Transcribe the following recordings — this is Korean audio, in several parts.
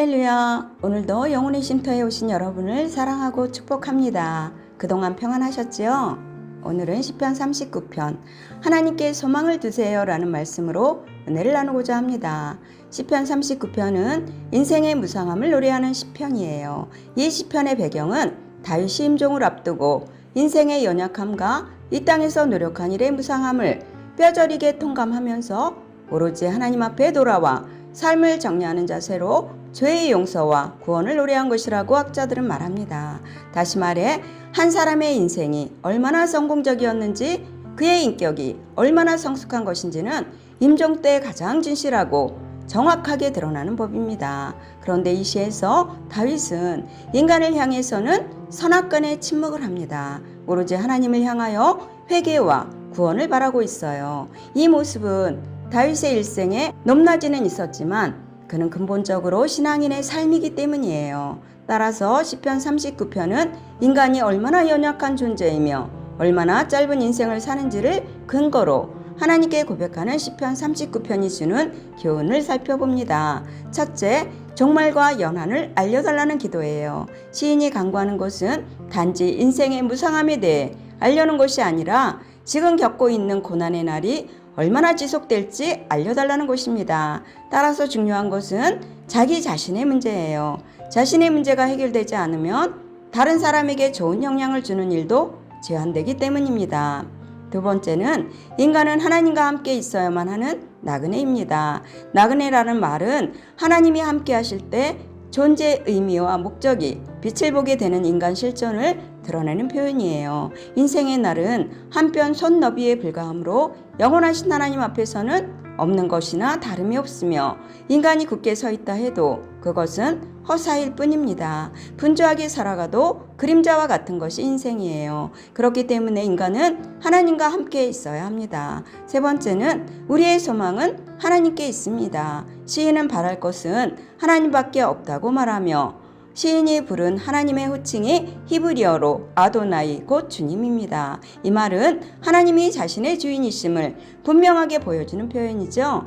할렐루야. 오늘도 영혼의 쉼터에 오신 여러분을 사랑하고 축복합니다. 그동안 평안하셨지요? 오늘은 시편 39편 하나님께 소망을 두세요 라는 말씀으로 은혜를 나누고자 합니다. 시편 39편은 인생의 무상함을 노래하는 시편이에요. 이 시편의 배경은 다윗이 임종을 앞두고 인생의 연약함과 이 땅에서 노력한 일의 무상함을 뼈저리게 통감하면서 오로지 하나님 앞에 돌아와 삶을 정리하는 자세로 죄의 용서와 구원을 노래한 것이라고 학자들은 말합니다. 다시 말해 한 사람의 인생이 얼마나 성공적이었는지, 그의 인격이 얼마나 성숙한 것인지는 임종 때 가장 진실하고 정확하게 드러나는 법입니다. 그런데 이 시에서 다윗은 인간을 향해서는 선악간에 침묵을 합니다. 오로지 하나님을 향하여 회개와 구원을 바라고 있어요. 이 모습은 다윗의 일생에 높낮이는 있었지만 그는 근본적으로 신앙인의 삶이기 때문이에요. 따라서 시편 39편은 인간이 얼마나 연약한 존재이며 얼마나 짧은 인생을 사는지를 근거로 하나님께 고백하는 시편 39편이 주는 교훈을 살펴봅니다. 첫째, 종말과 연한을 알려달라는 기도예요. 시인이 간구하는 것은 단지 인생의 무상함에 대해 알려는 것이 아니라 지금 겪고 있는 고난의 날이 얼마나 지속될지 알려달라는 것입니다. 따라서 중요한 것은 자기 자신의 문제예요. 자신의 문제가 해결되지 않으면 다른 사람에게 좋은 영향을 주는 일도 제한되기 때문입니다. 두 번째는 인간은 하나님과 함께 있어야만 하는 나그네입니다. 나그네라는 말은 하나님이 함께 하실 때 존재의 의미와 목적이 빛을 보게 되는 인간 실존을 드러내는 표현이에요. 인생의 날은 한뼘 손 너비에 불과하므로 영원하신 하나님 앞에서는 없는 것이나 다름이 없으며 인간이 굳게 서 있다 해도 그것은 허사일 뿐입니다. 분주하게 살아가도 그림자와 같은 것이 인생이에요. 그렇기 때문에 인간은 하나님과 함께 있어야 합니다. 세 번째는 우리의 소망은 하나님께 있습니다. 시인은 바랄 것은 하나님밖에 없다고 말하며 시인이 부른 하나님의 호칭이 히브리어로 아도나이 곧 주님입니다. 이 말은 하나님이 자신의 주인이심을 분명하게 보여주는 표현이죠.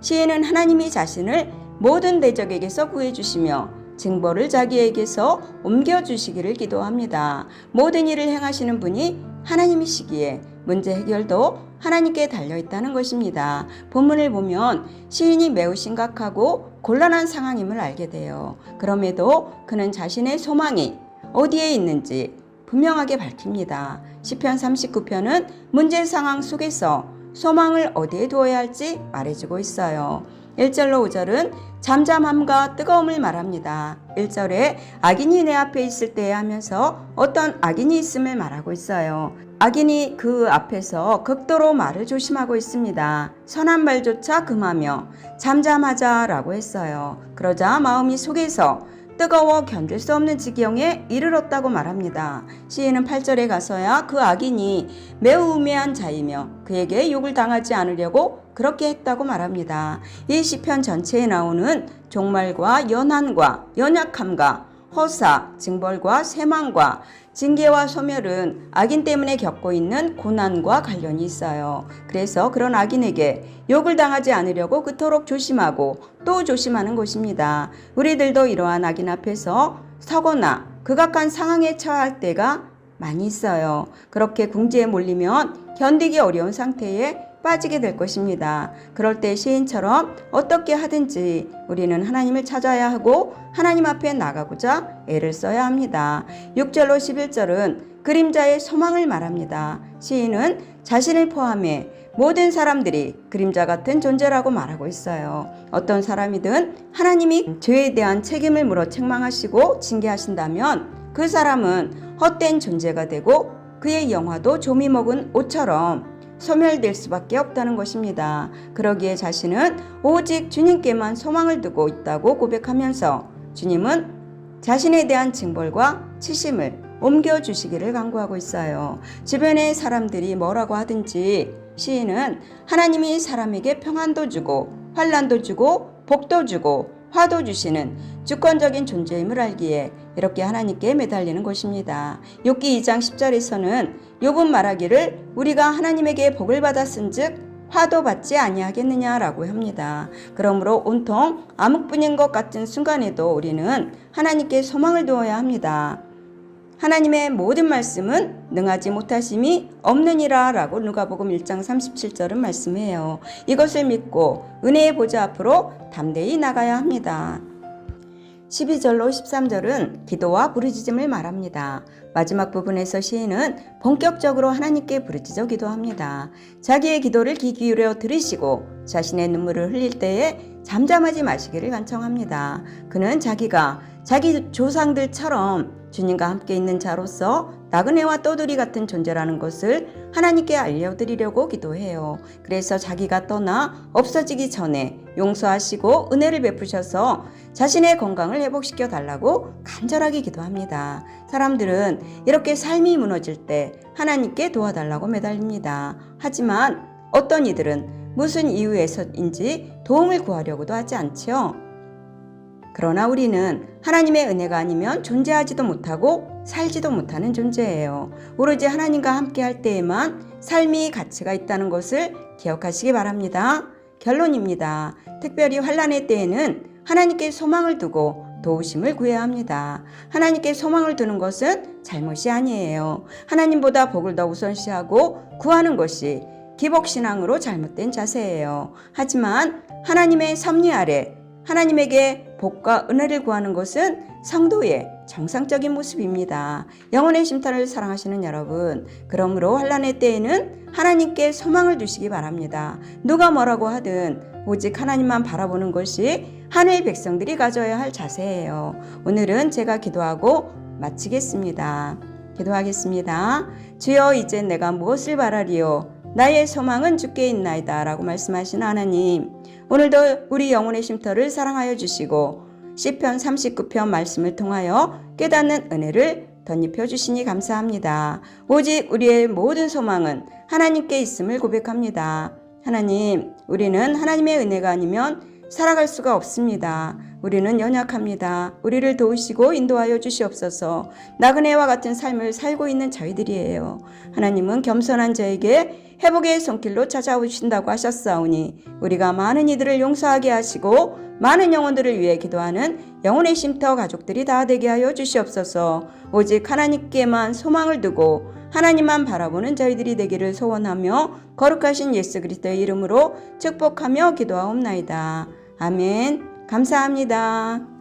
시인은 하나님이 자신을 모든 대적에게서 구해주시며 징벌을 자기에게서 옮겨주시기를 기도합니다. 모든 일을 행하시는 분이 하나님이시기에 문제 해결도 하나님께 달려있다는 것입니다. 본문을 보면 시인이 매우 심각하고 곤란한 상황임을 알게 돼요. 그럼에도 그는 자신의 소망이 어디에 있는지 분명하게 밝힙니다. 시편 39편은 문제 상황 속에서 소망을 어디에 두어야 할지 말해주고 있어요. 1절로 5절은 잠잠함과 뜨거움을 말합니다. 1절에 악인이 내 앞에 있을 때에 하면서 어떤 악인이 있음을 말하고 있어요. 악인이 그 앞에서 극도로 말을 조심하고 있습니다. 선한 말조차 금하며 잠잠하자라고 했어요. 그러자 마음이 속에서 뜨거워 견딜 수 없는 지경에 이르렀다고 말합니다. 시인은 8절에 가서야 그 악인이 매우 우매한 자이며 그에게 욕을 당하지 않으려고 그렇게 했다고 말합니다. 이 시편 전체에 나오는 종말과 연한과 연약함과 허사, 징벌과 쇠망과 징계와 소멸은 악인 때문에 겪고 있는 고난과 관련이 있어요. 그래서 그런 악인에게 욕을 당하지 않으려고 그토록 조심하고 또 조심하는 것입니다. 우리들도 이러한 악인 앞에서 서거나 극악한 상황에 처할 때가 많이 있어요. 그렇게 궁지에 몰리면 견디기 어려운 상태에 빠지게 될 것입니다. 그럴 때 시인처럼 어떻게 하든지 우리는 하나님을 찾아야 하고 하나님 앞에 나가고자 애를 써야 합니다. 6절로 11절은 그림자의 소망을 말합니다. 시인은 자신을 포함해 모든 사람들이 그림자 같은 존재라고 말하고 있어요. 어떤 사람이든 하나님이 죄에 대한 책임을 물어 책망하시고 징계하신다면 그 사람은 헛된 존재가 되고 그의 영화도 조미 먹은 옷처럼 소멸될 수밖에 없다는 것입니다. 그러기에 자신은 오직 주님께만 소망을 두고 있다고 고백하면서 주님은 자신에 대한 징벌과 치심을 옮겨주시기를 간구하고 있어요. 주변의 사람들이 뭐라고 하든지 시인은 하나님이 사람에게 평안도 주고 환난도 주고 복도 주고 화도 주시는 주권적인 존재임을 알기에 이렇게 하나님께 매달리는 것입니다. 욥기 2장 10절에서는 욥은 말하기를 우리가 하나님에게 복을 받았은즉 화도 받지 아니하겠느냐라고 합니다. 그러므로 온통 암흑뿐인 것 같은 순간에도 우리는 하나님께 소망을 두어야 합니다. 하나님의 모든 말씀은 능하지 못하심이 없느니라 라고 누가복음 1장 37절은 말씀해요. 이것을 믿고 은혜의 보좌 앞으로 담대히 나가야 합니다. 12절로 13절은 기도와 부르짖음을 말합니다. 마지막 부분에서 시인은 본격적으로 하나님께 부르짖어 기도합니다. 자기의 기도를 귀 기울여 들으시고 자신의 눈물을 흘릴 때에 잠잠하지 마시기를 간청합니다. 그는 자기가 자기 조상들처럼 주님과 함께 있는 자로서 나그네와 떠돌이 같은 존재라는 것을 하나님께 알려드리려고 기도해요. 그래서 자기가 떠나 없어지기 전에 용서하시고 은혜를 베푸셔서 자신의 건강을 회복시켜 달라고 간절하게 기도합니다. 사람들은 이렇게 삶이 무너질 때 하나님께 도와달라고 매달립니다. 하지만 어떤 이들은 무슨 이유에서인지 도움을 구하려고도 하지 않지요. 그러나 우리는 하나님의 은혜가 아니면 존재하지도 못하고 살지도 못하는 존재예요. 오로지 하나님과 함께 할 때에만 삶이 가치가 있다는 것을 기억하시기 바랍니다. 결론입니다. 특별히 환난의 때에는 하나님께 소망을 두고 도우심을 구해야 합니다. 하나님께 소망을 두는 것은 잘못이 아니에요. 하나님보다 복을 더 우선시하고 구하는 것이 기복신앙으로 잘못된 자세예요. 하지만 하나님의 섭리 아래 하나님에게 복과 은혜를 구하는 것은 성도의 정상적인 모습입니다. 영혼의 쉼터를 사랑하시는 여러분, 그러므로 환난의 때에는 하나님께 소망을 두시기 바랍니다. 누가 뭐라고 하든 오직 하나님만 바라보는 것이 하늘 백성들이 가져야 할 자세예요. 오늘은 제가 기도하고 마치겠습니다. 기도하겠습니다. 주여, 이제 내가 무엇을 바라리요? 나의 소망은 주께 있나이다 라고 말씀하신 하나님, 오늘도 우리 영혼의 쉼터를 사랑하여 주시고 시편 39편 말씀을 통하여 깨닫는 은혜를 덧입혀 주시니 감사합니다. 오직 우리의 모든 소망은 하나님께 있음을 고백합니다. 하나님, 우리는 하나님의 은혜가 아니면 살아갈 수가 없습니다. 우리는 연약합니다. 우리를 도우시고 인도하여 주시옵소서. 나그네와 같은 삶을 살고 있는 저희들이에요. 하나님은 겸손한 저에게 회복의 손길로 찾아오신다고 하셨사오니 우리가 많은 이들을 용서하게 하시고 많은 영혼들을 위해 기도하는 영혼의 쉼터 가족들이 다 되게 하여 주시옵소서. 오직 하나님께만 소망을 두고 하나님만 바라보는 저희들이 되기를 소원하며 거룩하신 예수 그리스도의 이름으로 축복하며 기도하옵나이다. 아멘. 감사합니다.